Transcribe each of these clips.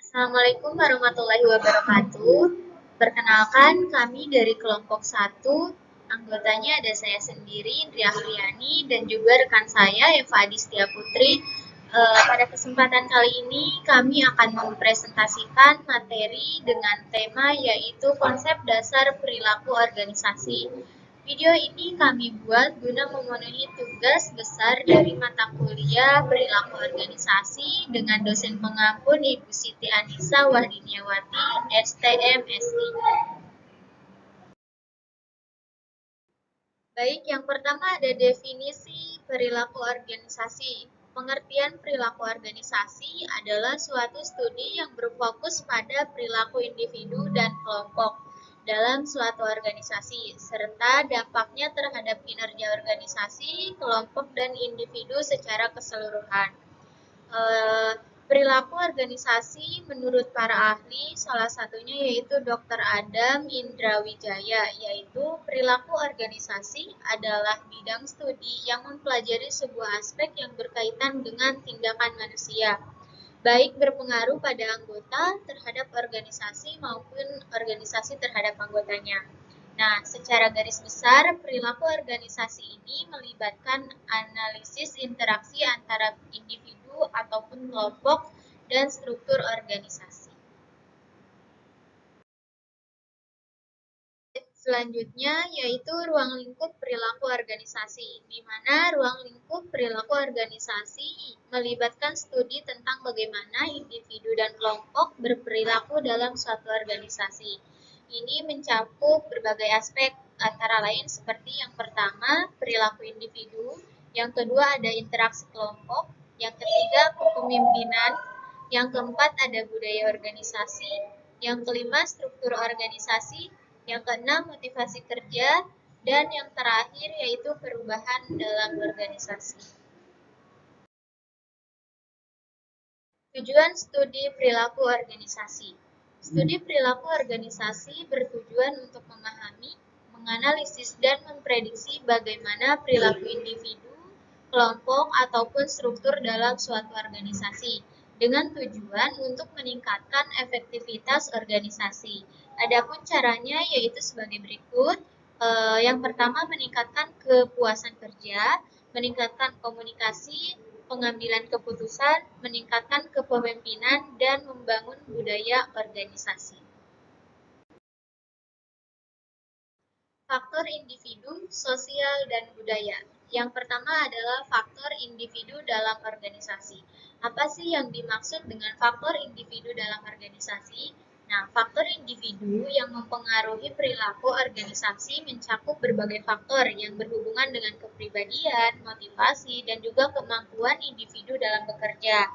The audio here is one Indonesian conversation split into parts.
Assalamualaikum warahmatullahi wabarakatuh. Perkenalkan, kami dari kelompok 1, anggotanya ada saya sendiri, Indri Afriani, dan juga rekan saya, Eva Adistia Putri. Pada kesempatan kali ini, kami akan mempresentasikan materi dengan tema yaitu konsep dasar perilaku organisasi. Video ini kami buat guna memenuhi tugas besar dari mata kuliah perilaku organisasi dengan dosen pengampun Ibu Siti Anissa Wardiniawati, STM SI. Baik, yang pertama ada definisi perilaku organisasi. Pengertian perilaku organisasi adalah suatu studi yang berfokus pada perilaku individu dan kelompok dalam suatu organisasi, serta dampaknya terhadap kinerja organisasi, kelompok, dan individu secara keseluruhan. Perilaku organisasi menurut para ahli, salah satunya yaitu Dr. Adam Indrawijaya, yaitu perilaku organisasi adalah bidang studi yang mempelajari sebuah aspek yang berkaitan dengan tindakan manusia, baik berpengaruh pada anggota terhadap organisasi maupun organisasi terhadap anggotanya. Nah, secara garis besar, perilaku organisasi ini melibatkan analisis interaksi antara individu ataupun kelompok dan struktur organisasi. Selanjutnya yaitu ruang lingkup perilaku organisasi, di mana ruang lingkup perilaku organisasi melibatkan studi tentang bagaimana individu dan kelompok berperilaku dalam suatu organisasi. Ini mencakup berbagai aspek, antara lain seperti yang pertama, perilaku individu, yang kedua ada interaksi kelompok, yang ketiga kepemimpinan, yang keempat ada budaya organisasi, yang kelima struktur organisasi, yang keenam motivasi kerja, dan yang terakhir yaitu perubahan dalam organisasi. Tujuan studi perilaku organisasi. Studi perilaku organisasi bertujuan untuk memahami, menganalisis, dan memprediksi bagaimana perilaku individu, kelompok, ataupun struktur dalam suatu organisasi dengan tujuan untuk meningkatkan efektivitas organisasi. Adapun caranya yaitu sebagai berikut. Yang pertama meningkatkan kepuasan kerja, meningkatkan komunikasi, pengambilan keputusan, meningkatkan kepemimpinan, dan membangun budaya organisasi. Faktor individu, sosial, dan budaya. Yang pertama adalah faktor individu dalam organisasi. Apa sih yang dimaksud dengan faktor individu dalam organisasi? Nah, faktor individu yang mempengaruhi perilaku organisasi mencakup berbagai faktor yang berhubungan dengan kepribadian, motivasi, dan juga kemampuan individu dalam bekerja.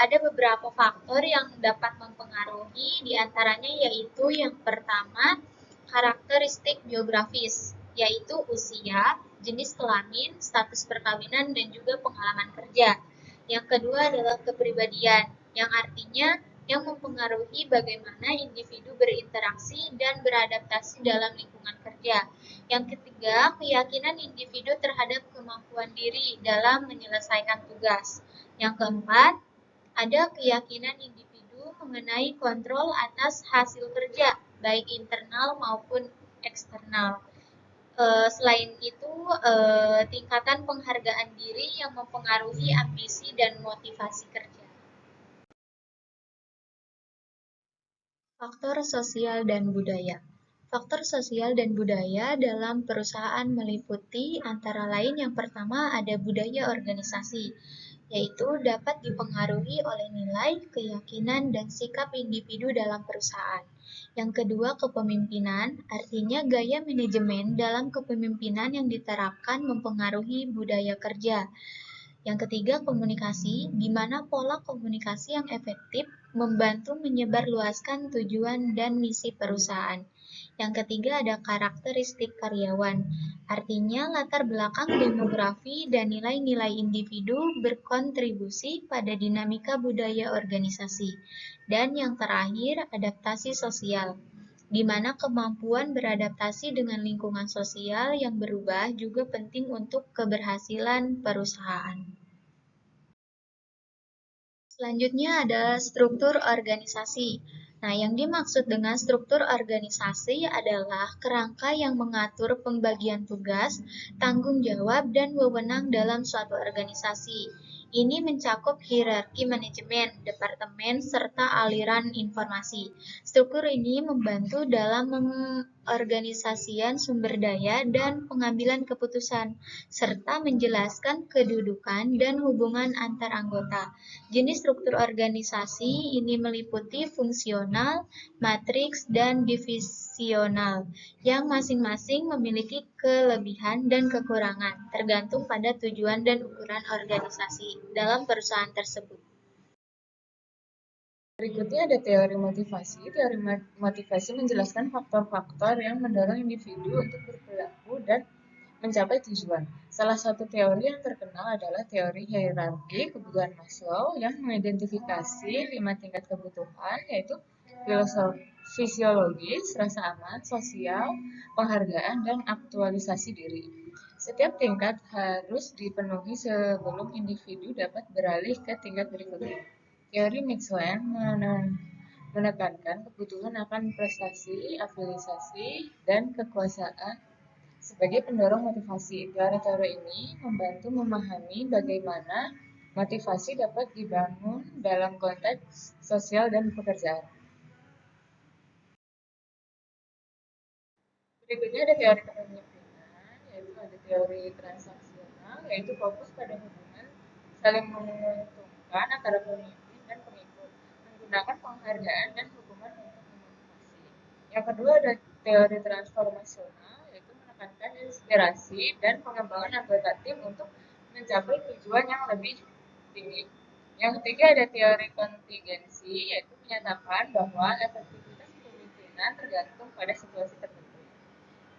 Ada beberapa faktor yang dapat mempengaruhi, diantaranya yaitu yang pertama, karakteristik biografis, yaitu usia, jenis kelamin, status perkawinan, dan juga pengalaman kerja. Yang kedua adalah kepribadian, yang artinya yang mempengaruhi bagaimana individu berinteraksi dan beradaptasi dalam lingkungan kerja. Yang ketiga, keyakinan individu terhadap kemampuan diri dalam menyelesaikan tugas. Yang keempat, ada keyakinan individu mengenai kontrol atas hasil kerja, baik internal maupun eksternal. Selain itu, tingkatan penghargaan diri yang mempengaruhi ambisi dan motivasi kerja. Faktor sosial dan budaya. Faktor sosial dan budaya dalam perusahaan meliputi antara lain yang pertama ada budaya organisasi, yaitu dapat dipengaruhi oleh nilai, keyakinan, dan sikap individu dalam perusahaan. Yang kedua, kepemimpinan, artinya gaya manajemen dalam kepemimpinan yang diterapkan mempengaruhi budaya kerja. Yang ketiga, komunikasi, di mana pola komunikasi yang efektif membantu menyebarluaskan tujuan dan misi perusahaan. Yang ketiga ada karakteristik karyawan, artinya latar belakang demografi dan nilai-nilai individu berkontribusi pada dinamika budaya organisasi. Dan yang terakhir, adaptasi sosial, di mana kemampuan beradaptasi dengan lingkungan sosial yang berubah juga penting untuk keberhasilan perusahaan. Selanjutnya ada struktur organisasi. Nah, yang dimaksud dengan struktur organisasi adalah kerangka yang mengatur pembagian tugas, tanggung jawab, dan wewenang dalam suatu organisasi. Ini mencakup hierarki manajemen, departemen, serta aliran informasi. Struktur ini membantu dalam mengorganisasikan sumber daya dan pengambilan keputusan, serta menjelaskan kedudukan dan hubungan antar anggota. Jenis struktur organisasi ini meliputi fungsional, matriks, dan divisional, yang masing-masing memiliki kelebihan dan kekurangan, tergantung pada tujuan dan ukuran organisasi dalam perusahaan tersebut. Berikutnya ada teori motivasi. Teori motivasi menjelaskan faktor-faktor yang mendorong individu untuk berperilaku dan mencapai tujuan. Salah satu teori yang terkenal adalah teori hierarki kebutuhan Maslow yang mengidentifikasi 5 tingkat kebutuhan, yaitu fisiologis, rasa aman, sosial, penghargaan, dan aktualisasi diri. Setiap tingkat harus dipenuhi sebelum individu dapat beralih ke tingkat berikutnya. Teori Maxwell menekankan kebutuhan akan prestasi, afiliasi, dan kekuasaan sebagai pendorong motivasi. Teori-teori ini membantu memahami bagaimana motivasi dapat dibangun dalam konteks sosial dan pekerjaan. Berikutnya ada teori kepemimpinan, yaitu ada teori transaksional, yaitu fokus pada hubungan saling menguntungkan antara pemimpin dan pengikut, menggunakan penghargaan dan hukuman untuk memotivasi. Yang kedua ada teori transformasional, yaitu menekankan inspirasi dan pengembangan anggota tim untuk mencapai tujuan yang lebih tinggi. Yang ketiga ada teori kontingensi, yaitu menyatakan bahwa efektivitas kepemimpinan tergantung pada situasi tertentu.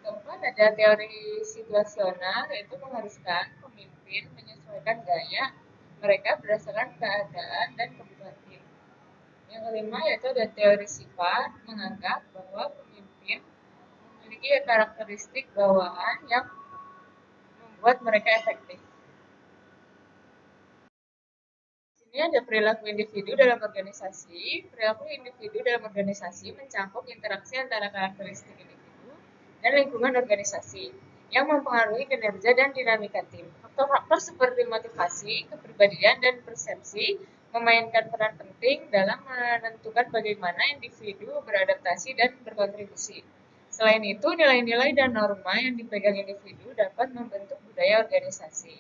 Keempat, ada teori situasional, yaitu mengharuskan pemimpin menyesuaikan gaya mereka berdasarkan keadaan dan kebutuhan tim. Yang kelima, yaitu ada teori sifat, menganggap bahwa pemimpin memiliki karakteristik bawaan yang membuat mereka efektif. Ini ada perilaku individu dalam organisasi. Perilaku individu dalam organisasi mencakup interaksi antara karakteristik individu dan lingkungan organisasi yang mempengaruhi kinerja dan dinamika tim. Faktor-faktor seperti motivasi, kepribadian, dan persepsi memainkan peran penting dalam menentukan bagaimana individu beradaptasi dan berkontribusi. Selain itu, nilai-nilai dan norma yang dipegang individu dapat membentuk budaya organisasi.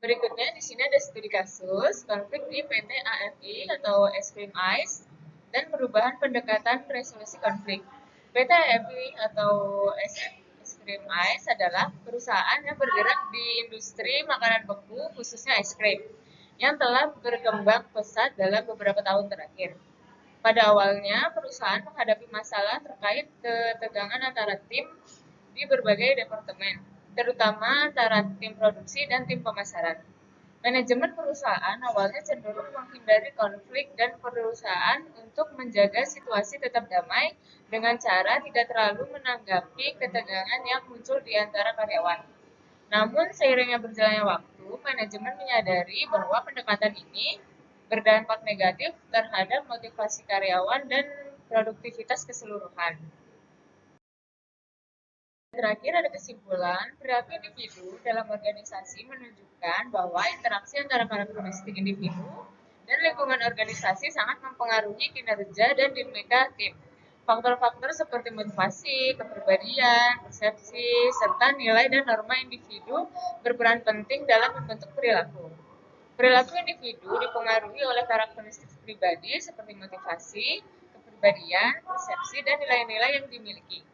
Berikutnya di sini ada studi kasus konflik di PT AFI atau Es Krim Ice dan perubahan pendekatan resolusi konflik. PT AFI atau Es Krim Ice adalah perusahaan yang bergerak di industri makanan beku khususnya es krim yang telah berkembang pesat dalam beberapa tahun terakhir. Pada awalnya, perusahaan menghadapi masalah terkait ketegangan antara tim di berbagai departemen, terutama antara tim produksi dan tim pemasaran. Manajemen perusahaan awalnya cenderung menghindari konflik dan perusahaan untuk menjaga situasi tetap damai dengan cara tidak terlalu menanggapi ketegangan yang muncul di antara karyawan. Namun, seiringnya berjalannya waktu, manajemen menyadari bahwa pendekatan ini berdampak negatif terhadap motivasi karyawan dan produktivitas keseluruhan. Terakhir ada kesimpulan, perilaku individu dalam organisasi menunjukkan bahwa interaksi antara karakteristik individu dan lingkungan organisasi sangat mempengaruhi kinerja dan dinamika tim. Faktor-faktor seperti motivasi, kepribadian, persepsi, serta nilai dan norma individu berperan penting dalam membentuk perilaku. Perilaku individu dipengaruhi oleh karakteristik pribadi seperti motivasi, kepribadian, persepsi, dan nilai-nilai yang dimiliki.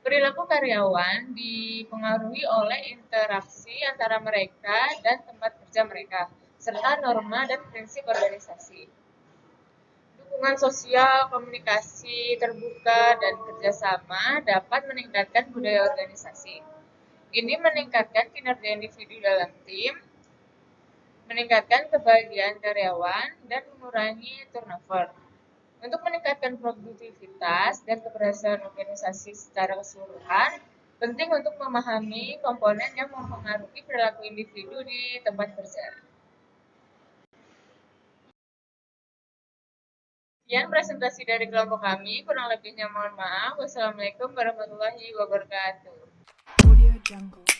Perilaku karyawan dipengaruhi oleh interaksi antara mereka dan tempat kerja mereka, serta norma dan prinsip organisasi. Dukungan sosial, komunikasi terbuka, dan kerjasama dapat meningkatkan budaya organisasi. Ini meningkatkan kinerja individu dalam tim, meningkatkan kebahagiaan karyawan, dan mengurangi turnover. Untuk meningkatkan produktivitas dan keberhasilan organisasi secara keseluruhan, Penting untuk memahami komponen yang mempengaruhi perilaku individu di tempat kerja. Sekian presentasi dari kelompok kami, kurang lebihnya mohon maaf. Wassalamualaikum warahmatullahi wabarakatuh. Audio Jungle.